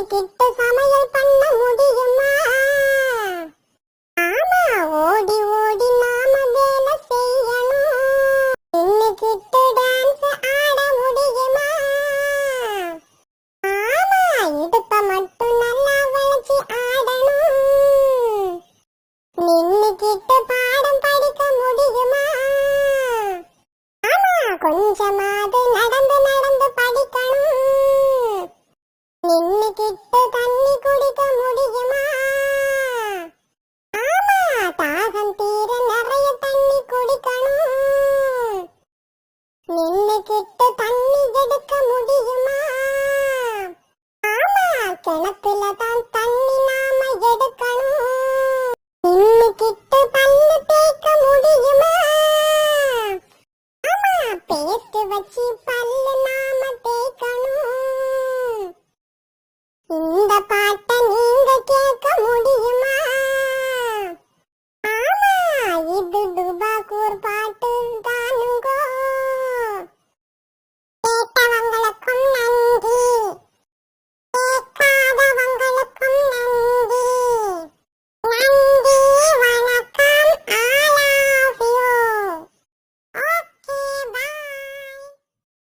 கிட்ட சமையல் பண்ண முடியுமா? ஆமா, ஓடி ஓடி நாம வேலை செய்யணும். நின்னுக்கிட்டு டான்ஸ் ஆட முடியுமா? ஆமா, இடுப்ப மட்டும் நல்லா வளைச்சு ஆடணும். நின்னுக்கிட்டு பாடம் படிக்க முடியுமா? ஆமா, கொஞ்சமாவது நடந்து நடந்து படிக்கணும். நின்னுக்கிட்டு தண்ணி குடிக்க முடியுமா? ஆமா, தாகம் தீர நிறைய தண்ணி குடிக்கணும். நின்னுக்கிட்டு தண்ணி எடுக்க முடியுமா? ஆமா, கிணத்துல தான் தண்ணி நாம எடுக்கணும். நின்னுக்கிட்டு பல்லு தேய்க்க முடியுமா? ஆமா, பேஸ்ட் வச்சு